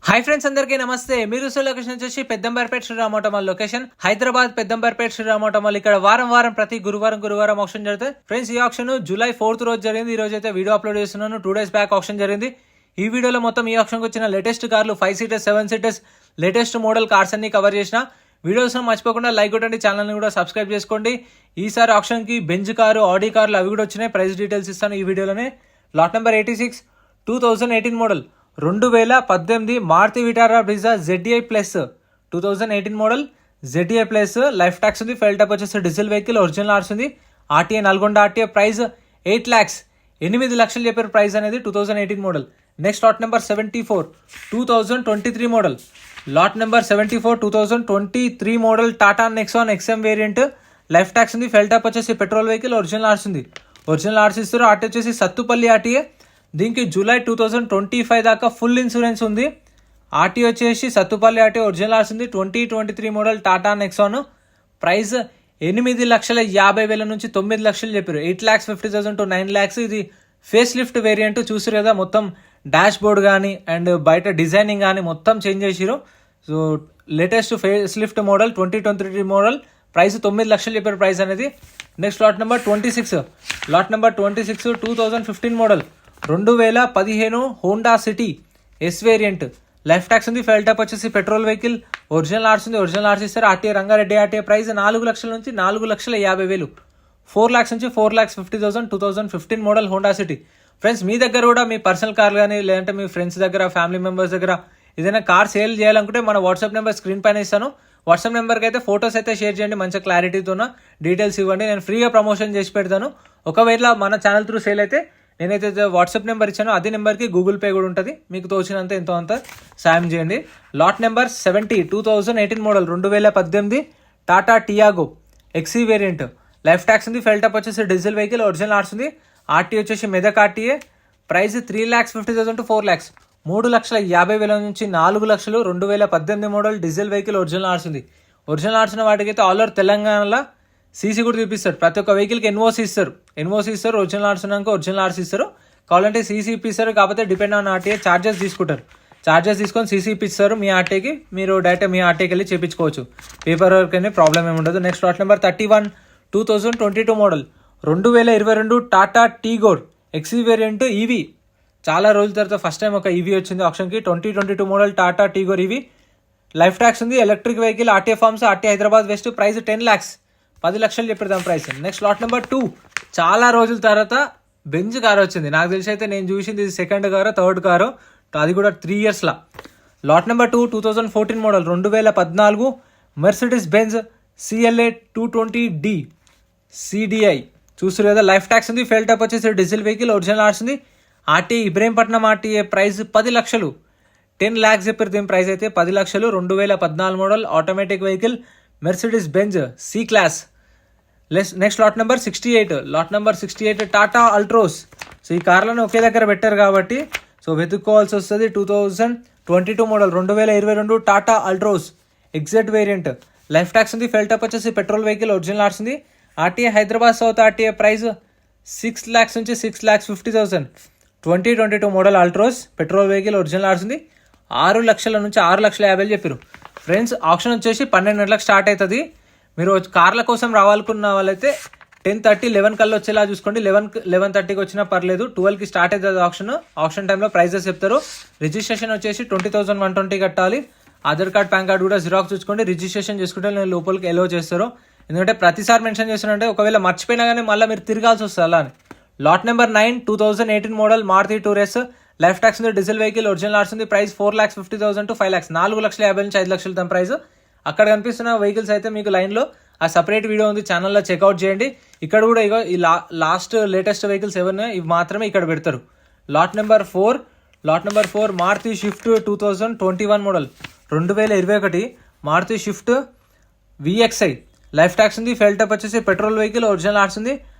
Hi friends, అందరికీ నమస్తే. మీరు లొకేషన్ వచ్చేసి పెద్దంబర్పేట శ్రీరామోటమల్ లొకేషన్, హైదరాబాద్ పెద్దంబర్పేట శ్రీరామోటమల్. ఇక్కడ వారం ప్రతి గురువారం ఆప్షన్ జరుగుతుంది ఫ్రెండ్స్. ఈ ఆప్షన్ జూలై 4th రోజు జరిగింది. ఈ రోజు అయితే వీడియో అప్లోడ్ చేస్తున్నాను. 2 days బ్యాక్ ఆప్షన్ జరిగింది. ఈ వీడియోలో మొత్తం ఈ ఆప్షన్కి వచ్చిన లేటెస్ట్ కార్లు 5 seaters 7 seaters latest model cars అన్ని కవర్ చేసిన వీడియోస్ మర్చిపోకుండా లైక్ కొట్టండి, ఛానల్ని కూడా సబ్స్క్రైబ్ చేసుకోండి. ఈసారి ఆప్షన్కి బెంజ్ కారు, ఆడి కార్లు అవి కూడా వచ్చినాయి. ప్రైస్ డీటెయిల్స్ ఇస్తాను ఈ వీడియోలోనే. Lot number 86 2018 model 2018 Maruti Vitara Brezza ZDI plus 2018 model ZDI plus. Life tax ఉంది. ఫెయిల్ టప్ వచ్చేసి డీజిల్ వెహికల్, ఒరిజినల్ ఆర్స్ ఉంది. RTA Nalgonda RTA. Price 8 lakhs 8 లక్షలు చెప్పారు ప్రైస్ అనేది. 2018 model. Next lot number 74 2023 model. Lot number 74 2023 model Tata Nexon XM variant. Life tax ఉంది. Fail టప్ వచ్చేసి పెట్రోల్ వెహికల్, ఒరిజినల్ ఆర్స్ ఉంది. ఒరిజినల్ ఆర్స్ ఇస్తారు. ఆర్టీ వచ్చేసి సత్తుపల్లి ఆర్టీఏ. దీనికి జూలై 2025 దాకా ఫుల్ ఇన్సూరెన్స్ ఉంది. ఆర్టీ వచ్చేసి సత్తుపల్లి ఆర్టీ, ఒరిజినల్ ఆర్స్ ఉంది. 2023 మోడల్ టాటా నెక్సాన్. ప్రైస్ 8,50,000 నుంచి 9 లక్షలు చెప్పారు. 8,50,000 to 9 lakhs. ఇది ఫేస్ లిఫ్ట్ వేరియంట్. చూసారు కదా, మొత్తం డాష్ బోర్డ్ కానీ అండ్ బయట డిజైనింగ్ కానీ మొత్తం చేంజ్ చేసిరు. So latest face lift model 2023 model. Price 9 లక్షలు చెప్పారు ప్రైస్ అనేది. Next lot number 26 lot number 26 2015 model 2015 Honda city yes variant. Life tax ఉంది. ఫెయిల్ టప్ వచ్చేసి పెట్రోల్ వెహికల్, ఒరిజినల్ ఆర్స్ ఉంది. ఒరిజినల్ ఆర్స్ ఇస్తారు. RTA Rangareddy RTA. ప్రైస్ 4 లక్షల నుంచి 4,50,000. 4 lakhs నుంచి 4,50,000. 2015 మోడల్ హోండా సిటీ. ఫ్రెండ్స్, మీ దగ్గర కూడా మీ పర్సనల్ కార్ కానీ లేదంటే మీ ఫ్రెండ్స్ దగ్గర, ఫ్యామిలీ మెంబర్స్ దగ్గర ఏదైనా కార్ సేల్ చేయాలనుకుంటే మన వాట్సాప్ నెంబర్ స్క్రీన్ పైన ఇస్తాను. వాట్సాప్ నెంబర్కి అయితే ఫొటోస్ అయితే షేర్ చేయండి, మంచిగా క్లారిటీతో డీటెయిల్స్ ఇవ్వండి. నేను ఫ్రీగా ప్రమోషన్ చేసి పెడతాను. ఒకవేళ మన ఛానల్ త్రూ సేల్ అయితే నేనైతే వాట్సాప్ నెంబర్ ఇచ్చాను, అదే నెంబర్కి గూగుల్ పే కూడా ఉంటుంది. మీకు తోచినంత ఎంతో అంత సాయం చేయండి. Lot number 70 2018 model 2018 Tata Tiago XE variant. Life tax ఉంది. ఫెయిల్ టప్ వచ్చేసి డీజిల్ వెహికల్, ఒరిజినల్ ఆర్స్ ఉంది. ఆర్టీ వచ్చేసి Medak RTA. Price 3,50,000 to 4 lakhs. 3,50,000 నుంచి 4 లక్షలు. 2018 మోడల్ డీజిల్ వెహికల్, ఒరిజినల్ ఆర్స్ ఉంది. ఒరిజినల్ ఆర్స్ ఉన్న వాటికైతే ఆల్ ఓవర్ తెలంగాణలో సీసీ కూడా చూపిస్తారు. ప్రతి ఒక్క వెహికల్కి ఎన్ఓసి ఇస్తారు. ఒరిజినల్ ఆర్స్ ఉన్నాక ఒరిజినల్ ఆర్స్ ఇస్తారు. కావాలంటే సీసీ ఇప్పిస్తారు. కాకపోతే డిపెండ్ ఆన్ ఆర్టీఏ చార్జెస్ తీసుకుంటారు. చార్జెస్ తీసుకొని సీసీ ఇప్పిస్తారు మీ ఆర్టీకి. మీరు డైరెక్ట్ మీ ఆర్టీకి వెళ్ళి చేయించుకోవచ్చు. పేపర్ వర్క్ అనేది ప్రాబ్లం ఏమి ఉండదు. Next lot number 31 2022 model 2022 Tata Tigor XE variant EV. చాలా రోజుల తర్వాత ఫస్ట్ టైం ఒక ఈవీ వచ్చింది ఆప్షన్కి. 2022 model Tata Tigor EV. Life tax ఉంది. Electric vehicle, RTA forms, RT Hyderabad west. Price 10 lakhs 10 లక్షలు చెప్పేద్దాం ప్రైస్. నెక్స్ట్ లాట్ నెంబర్ 2 చాలా రోజుల తర్వాత బెంజ్ కార్ వచ్చింది. నాకు తెలిసి అయితే నేను చూసింది ఇది సెకండ్ కారో థర్డ్ కారో, అది కూడా 3 yearsలా. Lot number 2 2014 model 2014 Mercedes Benz CLA 220D CDI. చూస్తారు కదా, లైఫ్ ట్యాక్స్ ఉంది. ఫెయిల్ టప్ వచ్చేసి డీజిల్ వెహికల్, ఒరిజినల్ ఆర్స్ ఉంది. RT Ibrahimpatnam RTA. ప్రైస్ 10 లక్షలు 10 lakhs చెప్పారు దీని ప్రైస్ అయితే. 10 లక్షలు. 2014 model automatic vehicle, Mercedes Benz C class. Next lot number 68 Tata Altroz. So ఈ కార్లను ఒకే దగ్గర పెట్టారు కాబట్టి సో వెతుక్కోవాల్సి వస్తుంది. 2022 model 2022 Tata Altroz exact variant. Life tax ఉంది. ఫెయిల్ టప్ వచ్చేసి పెట్రోల్ వెహికల్, ఒరిజినల్ ఆర్స్ ఉంది. RTA Hyderabad south RTA. Price 6 lakhs నుంచి 6,50,000. 2022 model Altroz petrol vehicle, original ఆర్స్ ఉంది. 6 లక్షల నుంచి 6,50,000 చెప్పారు ఫ్రెండ్స్. ఆప్షన్ వచ్చేసి 12 గంటలకు స్టార్ట్ అవుతుంది. మీరు కార్ల కోసం రావాలనుకున్న వాళ్ళైతే 10:30 11 కల్లా వచ్చేలా చూసుకోండి. 11:30కి వచ్చినా పర్లేదు. 12కి స్టార్ట్ అవుతుంది ఆప్షన్ టైంలో ప్రైజెస్ చెప్తారు. రిజిస్ట్రేషన్ వచ్చేసి 20,120 కట్టాలి. ఆధార్ కార్డ్, పాన్ కార్డ్ కూడా జిరాక్స్ చూసుకోండి. రిజిస్ట్రేషన్ చేసుకుంటే నేను లోపలికి ఎలో చేస్తారు. ఎందుకంటే ప్రతిసారి మెన్షన్ చేస్తున్నారంటే ఒకవేళ మర్చిపోయినా కానీ మళ్ళీ మీరు తిరగాల్సి వస్తుంది అలా అని. Lot number 9 2018 model Maruti Tour S. Life tax ఉంది. డీజిల్ వెహికల్, ఒరిజినల్ ఆర్స్ ఉంది. Price 4,50,000 to 5 lakhs. 4,50,000 నుంచి 5 లక్షలు తన ప్రైస్. అక్కడ కనిపిస్తున్న వెహికల్స్ అయితే మీకు లైన్లో ఆ సపరేట్ వీడియో ఉంది, ఛానల్లో చెక్అవుట్ చేయండి. ఇక్కడ కూడా ఇగో ఈ లాస్ట్ లేటెస్ట్ వెహికల్స్ ఏమన్నా ఇవి మాత్రమే ఇక్కడ పెడతారు. Lot number 4 Maruti Swift 2021 model 2021 Maruti Swift VXI. Life tax ఉంది. ఫెయిల్ టప్ వచ్చేసి పెట్రోల్ వెహికల్, ఒరిజినల్ ఆర్స్ ఉంది.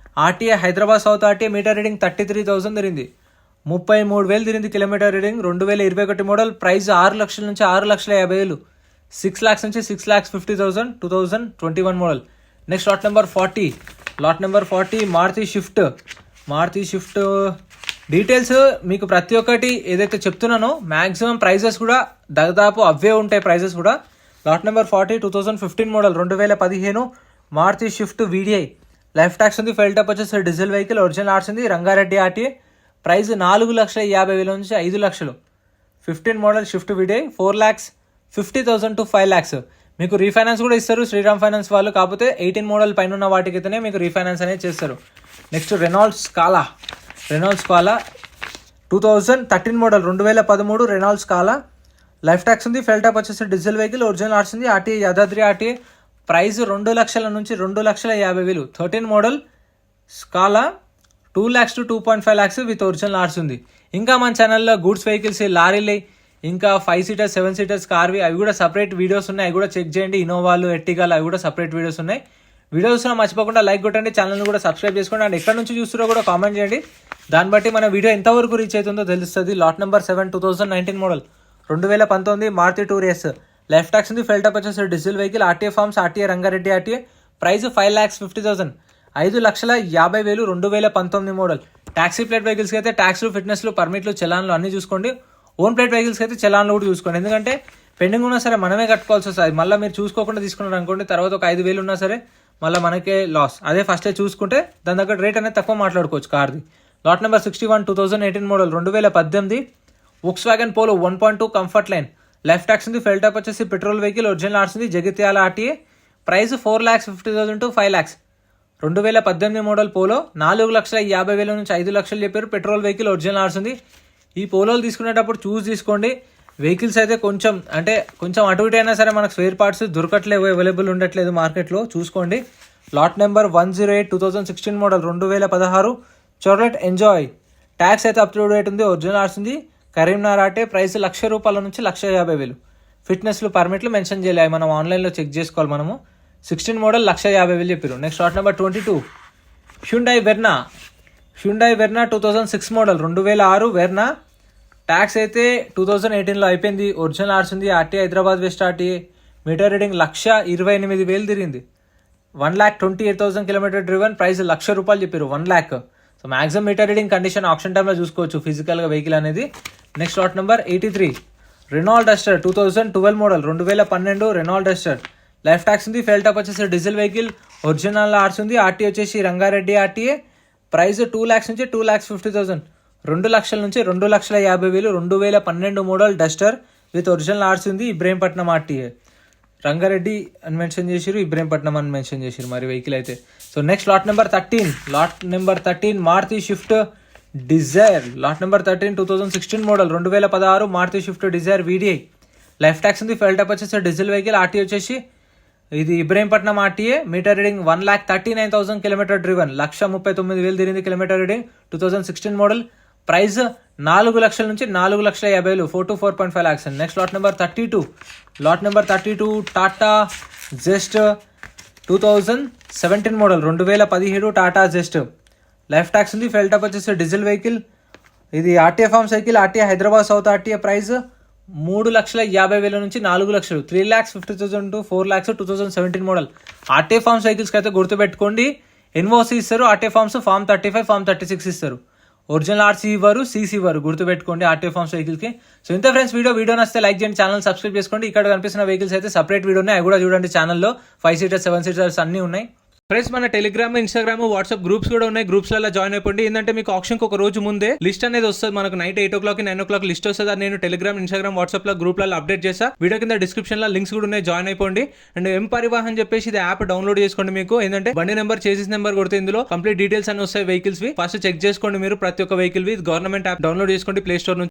RTA Hyderabad south RTA. Meter reading 33,000 తిరిగింది. 33,000 తిరిగింది కిలోమీటర్ రీడింగ్. 2021 మోడల్. ప్రైస్ 6 లక్షల నుంచి 6,50,000. 6 lakhs నుంచి 6,50,000. 2021 model. Next lot number 40 Maruti Swift details మీకు ప్రతి ఒక్కటి ఏదైతే చెప్తున్నానో మ్యాక్సిమం ప్రైజెస్ కూడా దాదాపు అవే ఉంటాయి ప్రైజెస్ కూడా. Lot number 40 2015 model 2015 Maruti Swift VDI. Life tax ఉంది, ఫెయిల్ టప్ వచ్చేసి డీజిల్ వెహికల్, ఒరిజినల్ ఆర్ట్స్ ఉంది, రంగారెడ్డి RTA. ప్రైస్ 4,50,000 నుంచి 5 లక్షలు. 15 model shift VDI 4,50,000 to 5 lakhs. మీకు రీఫైనాన్స్ కూడా ఇస్తారు శ్రీరామ్ ఫైనాన్స్ వాళ్ళు, కాకపోతే 18 మోడల్ పైన ఉన్న వాటికైతేనే మీకు రీఫైనాన్స్ అనేది చేస్తారు. Next Renault Scala 2013 model 2013 Renault Scala. Life tax ఉంది, ఫెయిల్ టప్ వచ్చేసి డీజిల్ వెహికల్, ఒరిజినల్ ఆర్ట్స్ ఉంది, RTA యాదాద్రి RTA. ప్రైస్ 2 లక్షల నుంచి 2,50,000. 13 model Scala 2 lakhs to 2.5 lakhs with original ఆర్ట్స్ ఉంది. ఇంకా మన ఛానల్లో గూడ్స్ వెహికల్స్, లారీలు, ఇంకా 5 seaters 7 seaters కార్వి అవి కూడా సపరేట్ వీడియోస్ ఉన్నాయి, అవి కూడా చెక్ చేయండి. ఇన్నోవాలు, ఎర్టిగాలు అవి కూడా సపరేట్ వీడియోస్ ఉన్నాయి. వీడియోస్ మర్చిపోకుండా లైక్ కొట్టండి, ఛానల్ని కూడా సబ్స్క్రైబ్ చేసుకోండి. అండ్ ఎక్కడ నుంచి చూస్తారో కూడా కామెంట్ చేయండి, దాన్ని బట్టి మన వీడియో ఎంతవరకు రీచ్ అవుతుందో తెలుస్తుంది. Lot number 7 2019 model 2019 Maruti Tour S. Life tax ఉంది, ఫెయిల్ టప్ వచ్చేసి diesel vehicle, RTA forms, RTA Rangareddy RTA. Price 5,50,000 5,50,000 2019 model. Taxi plate వెహికల్స్కి అయితే ట్యాక్స్లు, ఫిట్నెస్లు, పర్మిట్లు, చలాన్లు అన్నీ చూసుకోండి. ఓన్ ప్లేట్ వెహికల్స్కి అయితే చలాన్లు కూడా చూసుకోండి, ఎందుకంటే పెండింగ్ ఉన్నా సరే మనమే కట్టుకోవాల్సి వస్తుంది. మళ్ళీ మీరు చూసుకోకుండా తీసుకున్నారు అనుకోండి, తర్వాత ఒక 5,000 ఉన్నా సరే మళ్ళీ మనకే లాస్. అదే ఫస్టే చూసుకుంటే దాని దగ్గర రేట్ అనేది తక్కువ మాట్లాడుకోవచ్చు కార్ది. Lot number 61 2018 model 2018 Volkswagen Polo 1.2 comfort line. Life tax ఉంది, ఫెయిల్ టప్ వచ్చేసి పెట్రోల్ వెహికల్, ఒరిజినల్ ఆర్ట్స్ ఉంది, Jagtial RTA. Price 4,50,000 to 5 lakhs. 2018 model Polo 4,50,000 నుంచి 5 లక్షలు చెప్పారు. పెట్రోల్ వెహికల్, ఒరిజినల్ ఆర్ట్స్ ఉంది. ఈ పోలోలు తీసుకునేటప్పుడు తీసుకోండి. వెహికల్స్ అయితే కొంచెం అటు ఇటు అయినా సరే మనకు స్పేర్ పార్ట్స్ దొరకట్లేవు, అవైలబుల్ ఉండట్లేదు మార్కెట్లో, చూసుకోండి. Lot number 108 2016 model 2016 Chevrolet Enjoy. Tax అయితే అప్ టు డేట్ ఉంది, ఒరిజినల్ ఆర్ట్స్ ఉంది, కరీంనగర్ RTA. ప్రైస్ ₹1,00,000 నుంచి 1,50,000. ఫిట్నెస్లు, పర్మిట్లు మెన్షన్ చేయలేదు, మనం ఆన్లైన్లో చెక్ చేసుకోవాలి మనము. 16 మోడల్ 1,50,000 చెప్పారు. Next lot number 22 Hyundai Verna 2006 model 2006 Verna. Tax అయితే 2018లో అయిపోయింది, ఒరిజినల్ ఆర్ట్స్ ఉంది, RTA Hyderabad west RTA. Meter reading 1,28,000 తిరిగింది. 1,28,000 కిలోమీటర్ డ్రివెన్. ప్రైస్ ₹1,00,000 చెప్పారు, 1 lakh. So maximum meter reading condition option టైంలో చూసుకోవచ్చు ఫిజికల్గా వెహికల్ అనేది. Next lot number 83 Renault Duster 2012 model 2012 Renault Duster. Life tax ఉంది, ఫెయిల్ టప్ వచ్చేసి డీజిల్ వెహికల్, ఒరిజినల్ ఆర్ట్స్ ఉంది, RTA వచ్చేసి రంగారెడ్డి RTA. ప్రైస్ 2 lakhs నుంచి 2,50,000. 2 లక్షల నుంచి 2,50,000. 2012 మోడల్ డస్టర్ విత్ ఒరిజినల్ ఆర్ట్స్ ఉంది, ఇబ్రహీంపట్నం RTA. రంగారెడ్డి అని మెన్షన్ చేసిరు, ఇబ్రహీంపట్నం అని మెన్షన్ చేసిరు మరి వెహికల్ అయితే. So next lot number 13 Maruti Swift Dzire. Lot number 13 2016 model 2016 Maruti Swift Dzire VDI. Life tax ఉంది, ఫెయిల్ టప్ వచ్చేసి డీజిల్ వెహికల్, RTA వచ్చేసి ఇది Ibrahimpatnam RTA. Meter reading 1,39,000 kilometer driven. 1,39,000 తిరిగింది కిలోమీటర్ రీడింగ్. 2016 మోడల్. ప్రైస్ 4 లక్షల నుంచి 4,50,000. 4 to 4.5 lakhs. Next lot number 32 Tata Zest 2017 model 2017 Tata Zest. Life tax ఉంది, fail టప్ వచ్చేసి డీజిల్ వెహికల్, ఇది RTA form cycle, RTA Hyderabad south RTA. Price 3,50,000 నుంచి 4 లక్షలు. 3,50,000 to 4 lakhs. 2017 model. RTA form సైకిల్స్కి అయితే గుర్తుపెట్టుకోండి, NOC ఇస్తారు, RTA ఫార్మ్స్ ఫార్మ్ 35 ఫార్మ్ 36 ఇస్తారు. ఒరిజినల్ RC ఇవ్వరు, CC ఇవ్వరు, గుర్తుపెట్టుకోండి RTA ఫార్మ్స్ వెహికల్కి. సో ఇంత ఫ్రెండ్స్ వీడియో నచ్చితే లైక్ చేయండి, ఛానల్ సబ్స్క్రైబ్ చేసుకోండి. ఇక్కడ కనిపిస్తున్న వెహికల్స్ అయితే సపరేట్ వీడియో ఉన్నాయి, అవి కూడా చూడండి ఛానల్లో. 5 seaters 7 seaters అన్నీ ఉన్నాయి. ఫ్రెండ్స్ మన టెలిగ్రామ్, ఇన్స్టాగ్రామ్, వాట్సాప్ గ్రూప్స్ కూడా ఉన్నాయి. గ్రూప్స్లలో జాయిన్ అయిపోండి. ఏంటంటే మీకు ఆప్షన్కి ఒక రోజు ముందే లిస్ట్ అనేది వస్తుంది, మనకు నైట్ 8 o'clock 9 o'clock లిస్ట్ వస్తుంది. అది నేను టెలిగ్రామ్, ఇన్స్టాగ్రామ్, వాట్సాప్ లో గ్రూప్లలో అప్డేట్ చేస్తా. వీడియో కింద డిస్క్రిప్షన్ లో లింక్స్ కూడా ఉన్నాయి, జాయిన్ అయిపోండి. అండ్ ఎం పరివాహన్ చెప్పేసి ఇది యాప్ డౌన్లోడ్ చేసుకోండి. మీకు ఏంటంటే బండి నెంబర్, చేసిస్ నెంబర్ కొడితే ఇందులో కంప్లీట్ డీటెయిల్స్ అని వస్తాయి వెహికల్స్ వి. ఫస్ట్ చెక్ చేసుకోండి మీరు ప్రతి ఒక్క వెహికల్ వి. గవర్నమెంట్ యాప్ డౌన్లోడ్ చేసుకోండి ప్లే స్టోర్ నుంచి.